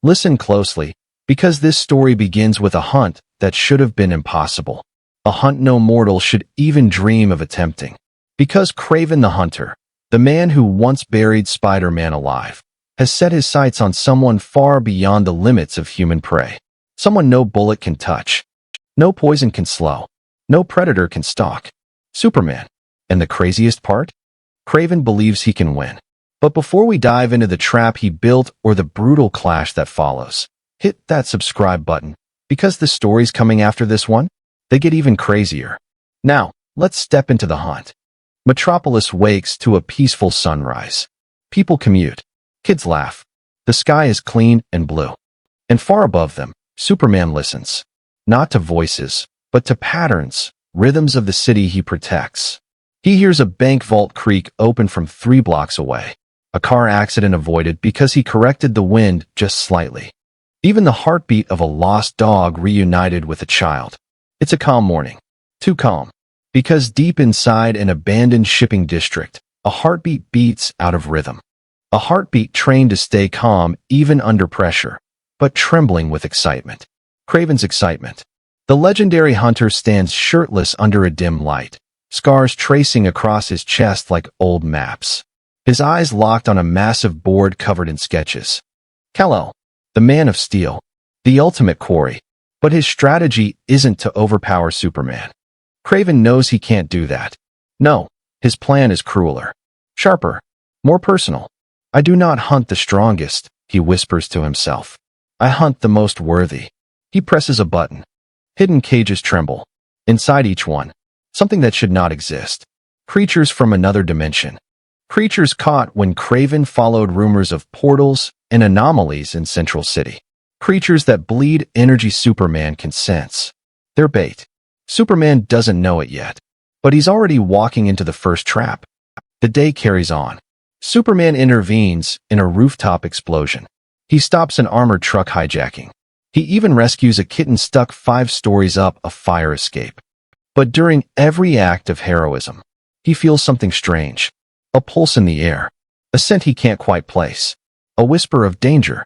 Listen closely, because this story begins with a hunt that should have been impossible. A hunt no mortal should even dream of attempting. Because Kraven the Hunter, the man who once buried Spider-Man alive, has set his sights on someone far beyond the limits of human prey. Someone no bullet can touch, no poison can slow, no predator can stalk. Superman. And the craziest part? Kraven believes he can win. But before we dive into the trap he built or the brutal clash that follows, hit that subscribe button, because the stories coming after this one, they get even crazier. Now, let's step into the hunt. Metropolis wakes to a peaceful sunrise. People commute. Kids laugh. The sky is clean and blue. And far above them, Superman listens. Not to voices, but to patterns, rhythms of the city he protects. He hears a bank vault creak open from 3 blocks away. A car accident avoided because he corrected the wind just slightly. Even the heartbeat of a lost dog reunited with a child. It's a calm morning. Too calm. Because deep inside an abandoned shipping district, a heartbeat beats out of rhythm. A heartbeat trained to stay calm even under pressure, but trembling with excitement. Kraven's excitement. The legendary hunter stands shirtless under a dim light, scars tracing across his chest like old maps. His eyes locked on a massive board covered in sketches. Kal-El, the man of steel, the ultimate quarry. But his strategy isn't to overpower Superman. Kraven knows he can't do that. No, his plan is crueler, sharper, more personal. I do not hunt the strongest, he whispers to himself. I hunt the most worthy. He presses a button. Hidden cages tremble. Inside each one, something that should not exist. Creatures from another dimension. Creatures caught when Kraven followed rumors of portals and anomalies in Central City. Creatures that bleed energy Superman can sense. They're bait. Superman doesn't know it yet, but he's already walking into the first trap. The day carries on. Superman intervenes in a rooftop explosion. He stops an armored truck hijacking. He even rescues a kitten stuck 5 stories up a fire escape. But during every act of heroism, he feels something strange. A pulse in the air. A scent he can't quite place. A whisper of danger.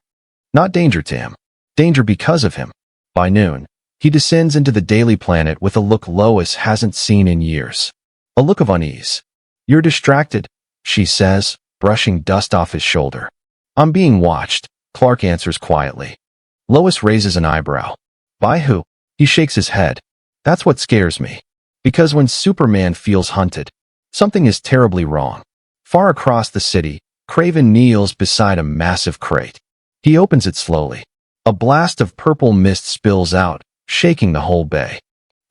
Not danger to him. Danger because of him. By noon, he descends into the Daily Planet with a look Lois hasn't seen in years. A look of unease. You're distracted, she says, brushing dust off his shoulder. I'm being watched, Clark answers quietly. Lois raises an eyebrow. By who? He shakes his head. That's what scares me. Because when Superman feels hunted, something is terribly wrong. Far across the city, Kraven kneels beside a massive crate. He opens it slowly. A blast of purple mist spills out, shaking the whole bay.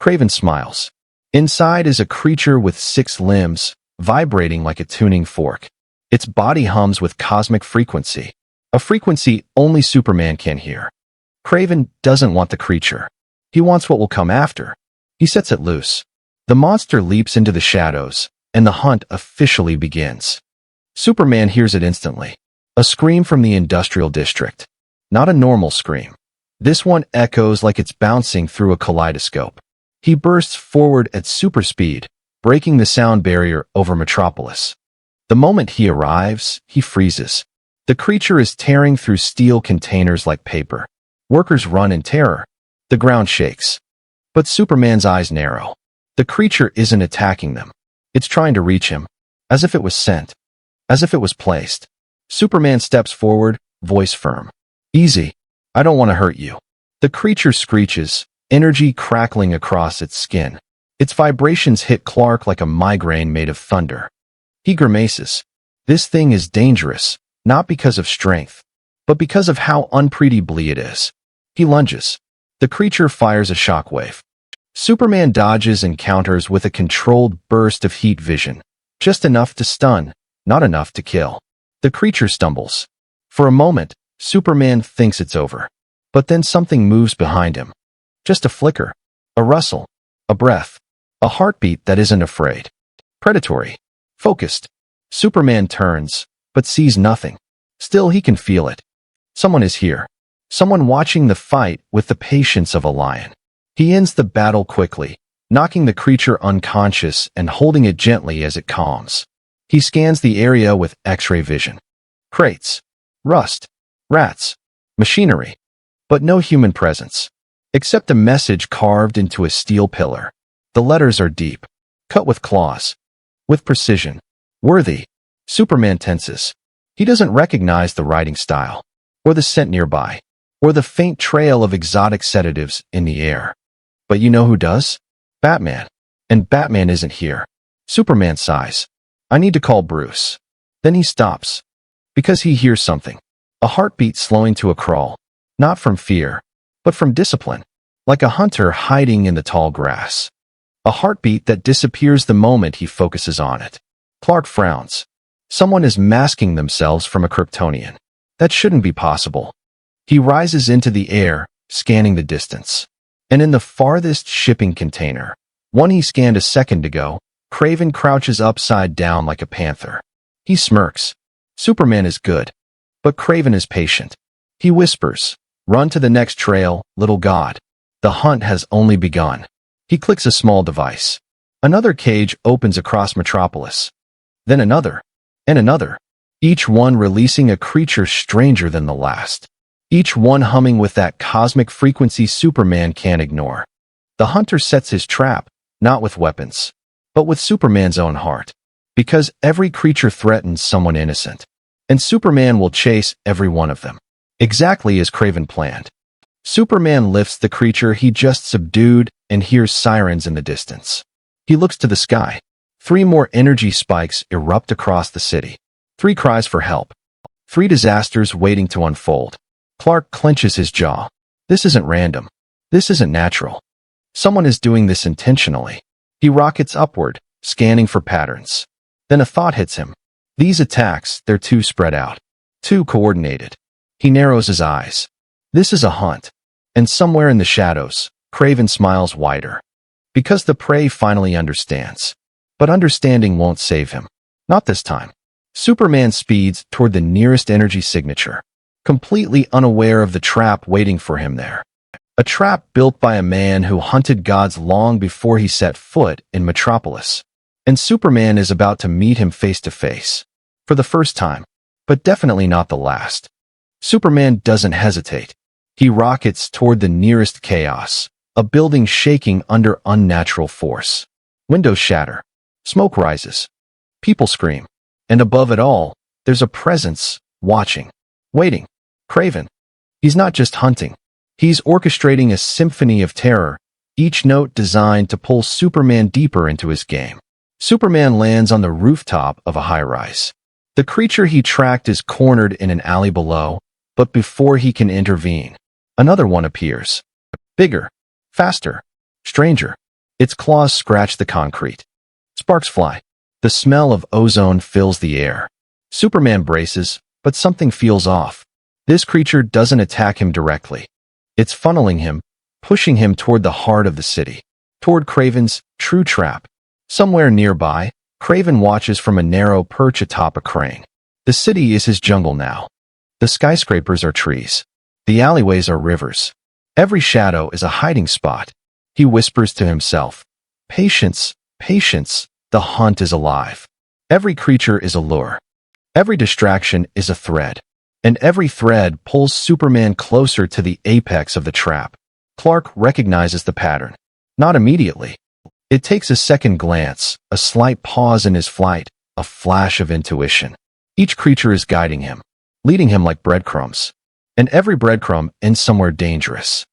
Kraven smiles. Inside is a creature with 6 limbs, vibrating like a tuning fork. Its body hums with cosmic frequency, a frequency only Superman can hear. Kraven doesn't want the creature. He wants what will come after. He sets it loose. The monster leaps into the shadows, and the hunt officially begins. Superman hears it instantly. A scream from the industrial district. Not a normal scream. This one echoes like it's bouncing through a kaleidoscope. He bursts forward at super speed, breaking the sound barrier over Metropolis. The moment he arrives, he freezes. The creature is tearing through steel containers like paper. Workers run in terror. The ground shakes. But Superman's eyes narrow. The creature isn't attacking them. It's trying to reach him, as if it was sent, as if it was placed. Superman steps forward, voice firm. Easy. I don't want to hurt you. The creature screeches, energy crackling across its skin. Its vibrations hit Clark like a migraine made of thunder. He grimaces. This thing is dangerous, not because of strength, but because of how unpredictable it is. He lunges. The creature fires a shockwave. Superman dodges and counters with a controlled burst of heat vision, just enough to stun, not enough to kill. The creature stumbles. For a moment, Superman thinks it's over. But then something moves behind him. Just a flicker, a rustle, a breath, a heartbeat that isn't afraid. Predatory. Focused. Superman turns, but sees nothing. Still, he can feel it. Someone is here. Someone watching the fight with the patience of a lion. He ends the battle quickly, knocking the creature unconscious and holding it gently as it calms. He scans the area with X-ray vision. Crates. Rust. Rats. machinery, but no human presence, except a message carved into a steel pillar. The letters are deep, cut with claws, with precision. Worthy. Superman tenses. He doesn't recognize the writing style, or the scent nearby, or the faint trail of exotic sedatives in the air. But you know who does? Batman. And Batman isn't here. Superman sighs. I need to call Bruce. Then he stops, because he hears something. A heartbeat slowing to a crawl, not from fear, but from discipline, like a hunter hiding in the tall grass. A heartbeat that disappears the moment he focuses on it. Clark frowns. Someone is masking themselves from a Kryptonian. That shouldn't be possible. He rises into the air, scanning the distance. And in the farthest shipping container, one he scanned a second ago, Kraven crouches upside down like a panther. He smirks. Superman is good, but Kraven is patient. He whispers, "Run to the next trail, little god. The hunt has only begun." He clicks a small device. Another cage opens across Metropolis. Then another, and another, each one releasing a creature stranger than the last. Each one humming with that cosmic frequency Superman can't ignore. The hunter sets his trap, not with weapons, but with Superman's own heart. Because every creature threatens someone innocent, and Superman will chase every one of them. Exactly as Kraven planned. Superman lifts the creature he just subdued and hears sirens in the distance. He looks to the sky. 3 more energy spikes erupt across the city. 3 cries for help. 3 disasters waiting to unfold. Clark clenches his jaw. This isn't random. This isn't natural. Someone is doing this intentionally. He rockets upward, scanning for patterns. Then a thought hits him. These attacks, they're too spread out, too coordinated. He narrows his eyes. This is a hunt. And somewhere in the shadows, Kraven smiles wider. Because the prey finally understands. But understanding won't save him. Not this time. Superman speeds toward the nearest energy signature, completely unaware of the trap waiting for him there. A trap built by a man who hunted gods long before he set foot in Metropolis. And Superman is about to meet him face to face. For the first time, but definitely not the last. Superman doesn't hesitate. He rockets toward the nearest chaos, a building shaking under unnatural force. Windows shatter. Smoke rises. People scream. And above it all, there's a presence, watching, waiting. Kraven. He's not just hunting. He's orchestrating a symphony of terror, each note designed to pull Superman deeper into his game. Superman lands on the rooftop of a high-rise. The creature he tracked is cornered in an alley below, but before he can intervene, another one appears. Bigger, faster, stranger. Its claws scratch the concrete. Sparks fly. The smell of ozone fills the air. Superman braces, but something feels off. This creature doesn't attack him directly. It's funneling him, pushing him toward the heart of the city, toward Kraven's true trap. Somewhere nearby, Kraven watches from a narrow perch atop a crane. The city is his jungle now. The skyscrapers are trees. The alleyways are rivers. Every shadow is a hiding spot. He whispers to himself, "Patience, patience, the hunt is alive." Every creature is a lure. Every distraction is a thread. And every thread pulls Superman closer to the apex of the trap. Clark recognizes the pattern. Not immediately. It takes a second glance, a slight pause in his flight, a flash of intuition. Each creature is guiding him, leading him like breadcrumbs. And every breadcrumb ends somewhere dangerous.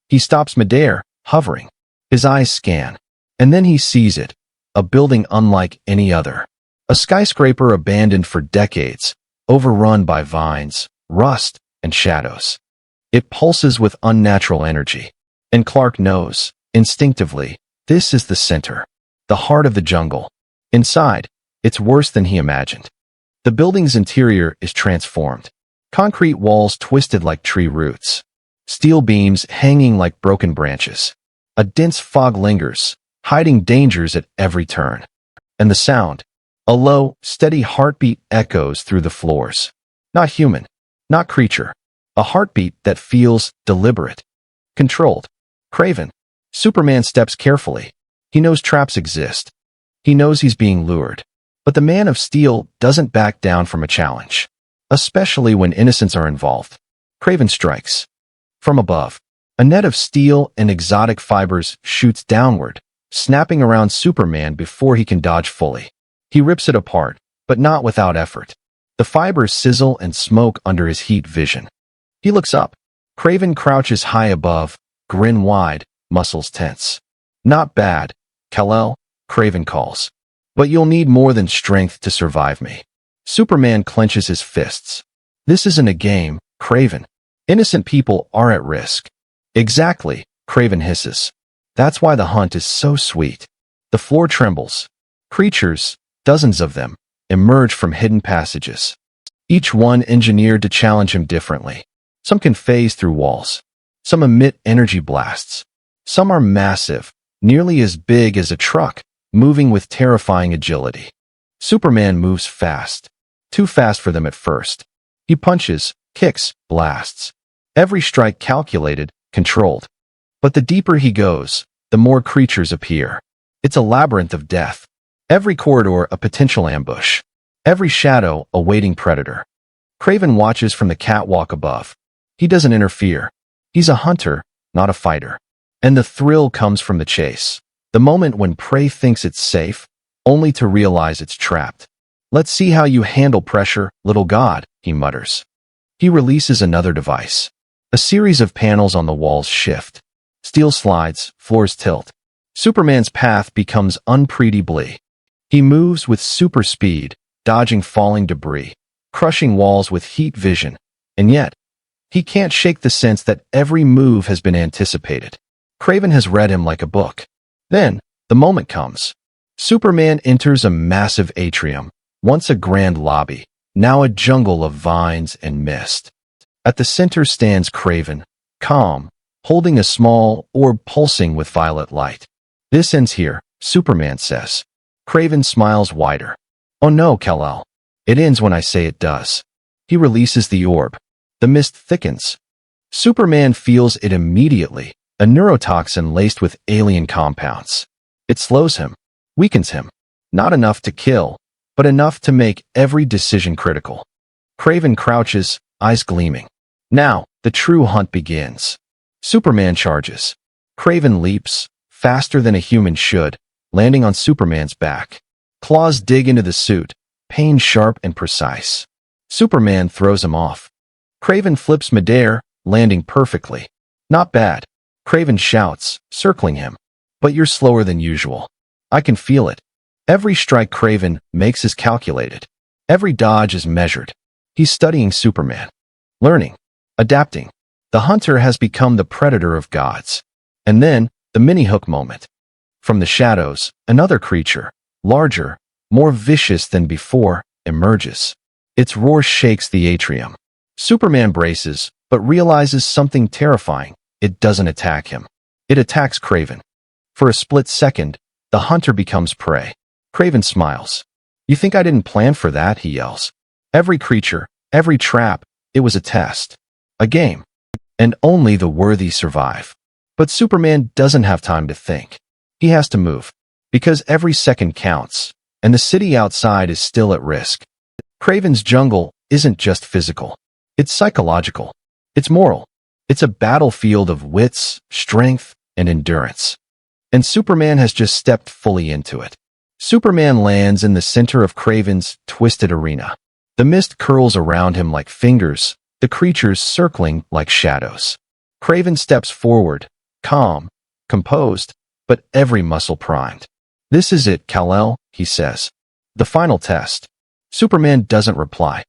He stops midair, hovering. His eyes scan. And then he sees it, a building unlike any other. A skyscraper abandoned for decades, overrun by vines, rust, and shadows. It pulses with unnatural energy. And Clark knows, instinctively, this is the center, the heart of the jungle. Inside, it's worse than he imagined. The building's interior is transformed. Concrete walls twisted like tree roots. Steel beams hanging like broken branches. A dense fog lingers, hiding dangers at every turn. And the sound, a low, steady heartbeat echoes through the floors. Not human, not creature. A heartbeat that feels deliberate, controlled. Kraven. Superman steps carefully. He knows traps exist. He knows he's being lured. But the Man of Steel doesn't back down from a challenge. Especially when innocents are involved. Kraven strikes. From above, a net of steel and exotic fibers shoots downward, snapping around Superman before he can dodge fully. He rips it apart, but not without effort. The fibers sizzle and smoke under his heat vision. He looks up. Kraven crouches high above, grin wide, muscles tense. Not bad, Kal-El, Kraven calls. But you'll need more than strength to survive me. Superman clenches his fists. This isn't a game, Kraven. Innocent people are at risk. Exactly, Kraven hisses. That's why the hunt is so sweet. The floor trembles. Creatures, dozens of them, emerge from hidden passages. Each one engineered to challenge him differently. Some can phase through walls. Some emit energy blasts. Some are massive, nearly as big as a truck, moving with terrifying agility. Superman moves fast. Too fast for them at first. He punches, kicks, blasts. Every strike calculated, controlled. But the deeper he goes, the more creatures appear. It's a labyrinth of death. Every corridor a potential ambush. Every shadow a waiting predator. Kraven watches from the catwalk above. He doesn't interfere. He's a hunter, not a fighter. And the thrill comes from the chase. The moment when prey thinks it's safe, only to realize it's trapped. Let's see how you handle pressure, little god, he mutters. He releases another device. A series of panels on the walls shift. Steel slides, floors tilt. Superman's path becomes unpredictably. He moves with super speed, dodging falling debris, crushing walls with heat vision, and yet, he can't shake the sense that every move has been anticipated. Kraven has read him like a book. Then, the moment comes. Superman enters a massive atrium, once a grand lobby, now a jungle of vines and mist. At the center stands Kraven, calm, holding a small orb pulsing with violet light. This ends here, Superman says. Kraven smiles wider. Oh no, Kal-El. It ends when I say it does. He releases the orb. The mist thickens. Superman feels it immediately, a neurotoxin laced with alien compounds. It slows him, weakens him. Not enough to kill, but enough to make every decision critical. Kraven crouches, eyes gleaming. Now, the true hunt begins. Superman charges. Kraven leaps, faster than a human should, landing on Superman's back. Claws dig into the suit, pain sharp and precise. Superman throws him off. Kraven flips midair, landing perfectly. Not bad. Kraven shouts, circling him. But you're slower than usual. I can feel it. Every strike Kraven makes is calculated. Every dodge is measured. He's studying Superman. Learning. Adapting. The hunter has become the predator of gods. And then, the mini-hook moment. From the shadows, another creature, larger, more vicious than before, emerges. Its roar shakes the atrium. Superman braces, but realizes something terrifying. It doesn't attack him. It attacks Kraven. For a split second, the hunter becomes prey. Kraven smiles. You think I didn't plan for that, he yells. Every creature, every trap, it was a test. A game. And only the worthy survive. But Superman doesn't have time to think. He has to move. Because every second counts, and the city outside is still at risk. Kraven's jungle isn't just physical. It's psychological. It's moral. It's a battlefield of wits, strength, and endurance. And Superman has just stepped fully into it. Superman lands in the center of Kraven's twisted arena. The mist curls around him like fingers, the creatures circling like shadows. Kraven steps forward, calm, composed, but every muscle primed. This is it, Kal-El, he says. The final test. Superman doesn't reply.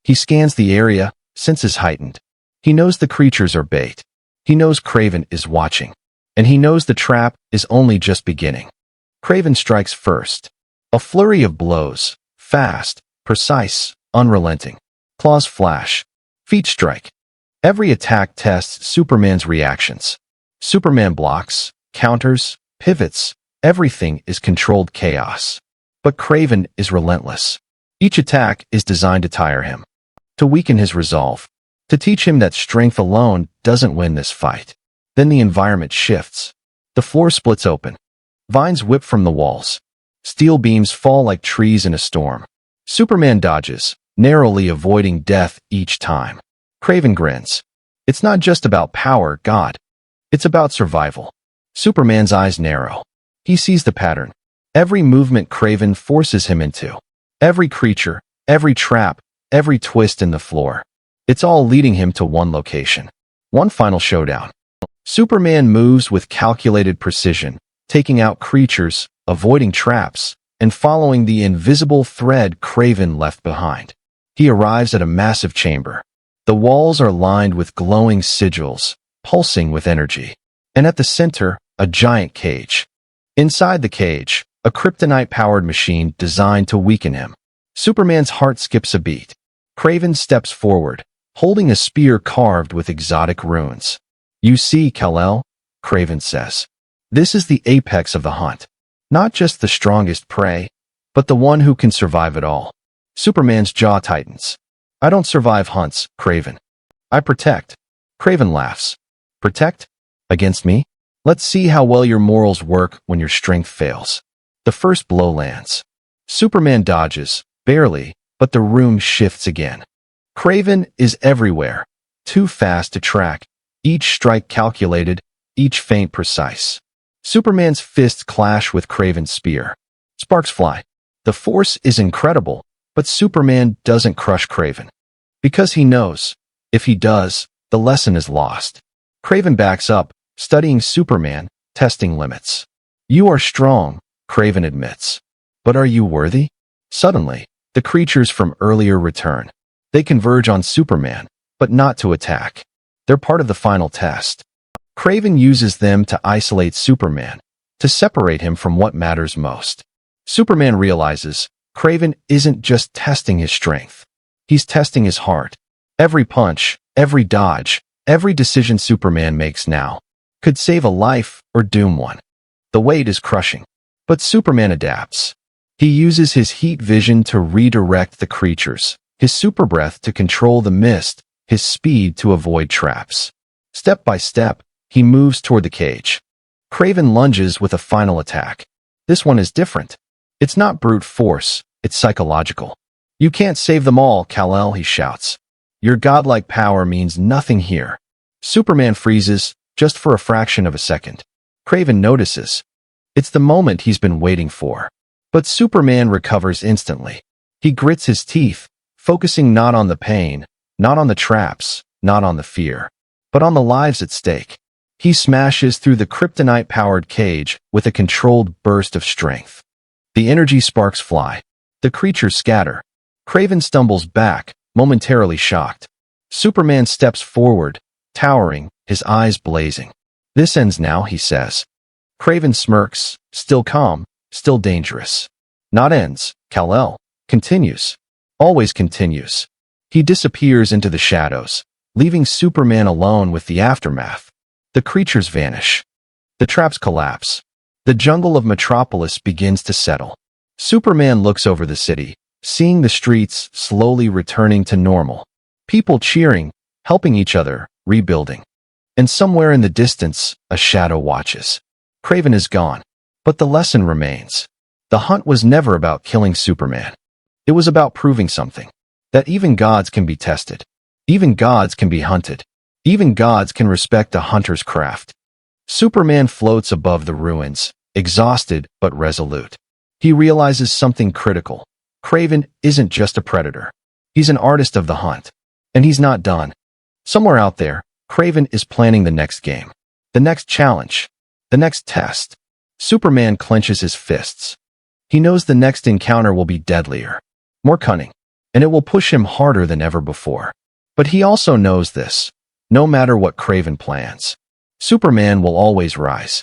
He scans the area, senses heightened. He knows the creatures are bait. He knows Kraven is watching. And he knows the trap is only just beginning. Kraven strikes first. A flurry of blows, fast, precise, unrelenting. Claws flash. Feet strike. Every attack tests Superman's reactions. Superman blocks, counters, pivots. Everything is controlled chaos. But Kraven is relentless. Each attack is designed to tire him, to weaken his resolve, to teach him that strength alone doesn't win this fight. Then the environment shifts. The floor splits open. Vines whip from the walls. Steel beams fall like trees in a storm. Superman dodges, narrowly avoiding death each time. Kraven grins. It's not just about power, God. It's about survival. Superman's eyes narrow. He sees the pattern. Every movement Kraven forces him into. Every creature, every trap, every twist in the floor. It's all leading him to one location. One final showdown. Superman moves with calculated precision, taking out creatures, avoiding traps, and following the invisible thread Kraven left behind. He arrives at a massive chamber. The walls are lined with glowing sigils, pulsing with energy. And at the center, a giant cage. Inside the cage, a kryptonite-powered machine designed to weaken him. Superman's heart skips a beat. Kraven steps forward, holding a spear carved with exotic runes. You see, Kal-El, Kraven says. This is the apex of the hunt. Not just the strongest prey, but the one who can survive it all. Superman's jaw tightens. I don't survive hunts, Kraven. I protect. Kraven laughs. Protect? Against me? Let's see how well your morals work when your strength fails. The first blow lands. Superman dodges, barely, but the room shifts again. Kraven is everywhere, too fast to track, each strike calculated, each feint precise. Superman's fists clash with Kraven's spear. Sparks fly. The force is incredible, but Superman doesn't crush Kraven. Because he knows, if he does, the lesson is lost. Kraven backs up, studying Superman, testing limits. You are strong, Kraven admits. But are you worthy? Suddenly, the creatures from earlier return. They converge on Superman, but not to attack. They're part of the final test. Kraven uses them to isolate Superman, to separate him from what matters most. Superman realizes Kraven isn't just testing his strength. He's testing his heart. Every punch, every dodge, every decision Superman makes now could save a life or doom one. The weight is crushing. But Superman adapts. He uses his heat vision to redirect the creatures, his super breath to control the mist, his speed to avoid traps. Step by step, he moves toward the cage. Kraven lunges with a final attack. This one is different. It's not brute force, it's psychological. You can't save them all, Kal-El, he shouts. Your godlike power means nothing here. Superman freezes, just for a fraction of a second. Kraven notices. It's the moment he's been waiting for. But Superman recovers instantly. He grits his teeth, focusing not on the pain, not on the traps, not on the fear, but on the lives at stake. He smashes through the kryptonite-powered cage with a controlled burst of strength. The energy sparks fly. The creatures scatter. Kraven stumbles back, momentarily shocked. Superman steps forward, towering, his eyes blazing. This ends now, he says. Kraven smirks, still calm, still dangerous. Not ends, Kal-El. Continues. Always continues. He disappears into the shadows, leaving Superman alone with the aftermath. The creatures vanish. The traps collapse. The jungle of Metropolis begins to settle. Superman looks over the city, seeing the streets slowly returning to normal. People cheering, helping each other, rebuilding. And somewhere in the distance, a shadow watches. Kraven is gone. But the lesson remains. The hunt was never about killing Superman. It was about proving something. That even gods can be tested. Even gods can be hunted. Even gods can respect a hunter's craft. Superman floats above the ruins, exhausted but resolute. He realizes something critical. Kraven isn't just a predator. He's an artist of the hunt. And he's not done. Somewhere out there, Kraven is planning the next game. The next challenge. The next test. Superman clenches his fists. He knows the next encounter will be deadlier, more cunning, and it will push him harder than ever before. But he also knows this. No matter what Kraven plans, Superman will always rise.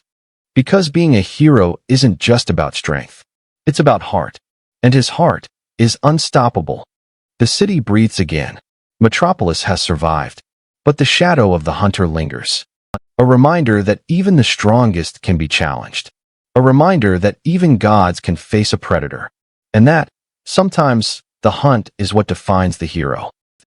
Because being a hero isn't just about strength. It's about heart. And his heart is unstoppable. The city breathes again. Metropolis has survived. But the shadow of the hunter lingers. A reminder that even the strongest can be challenged. A reminder that even gods can face a predator. And that, sometimes, the hunt is what defines the hero.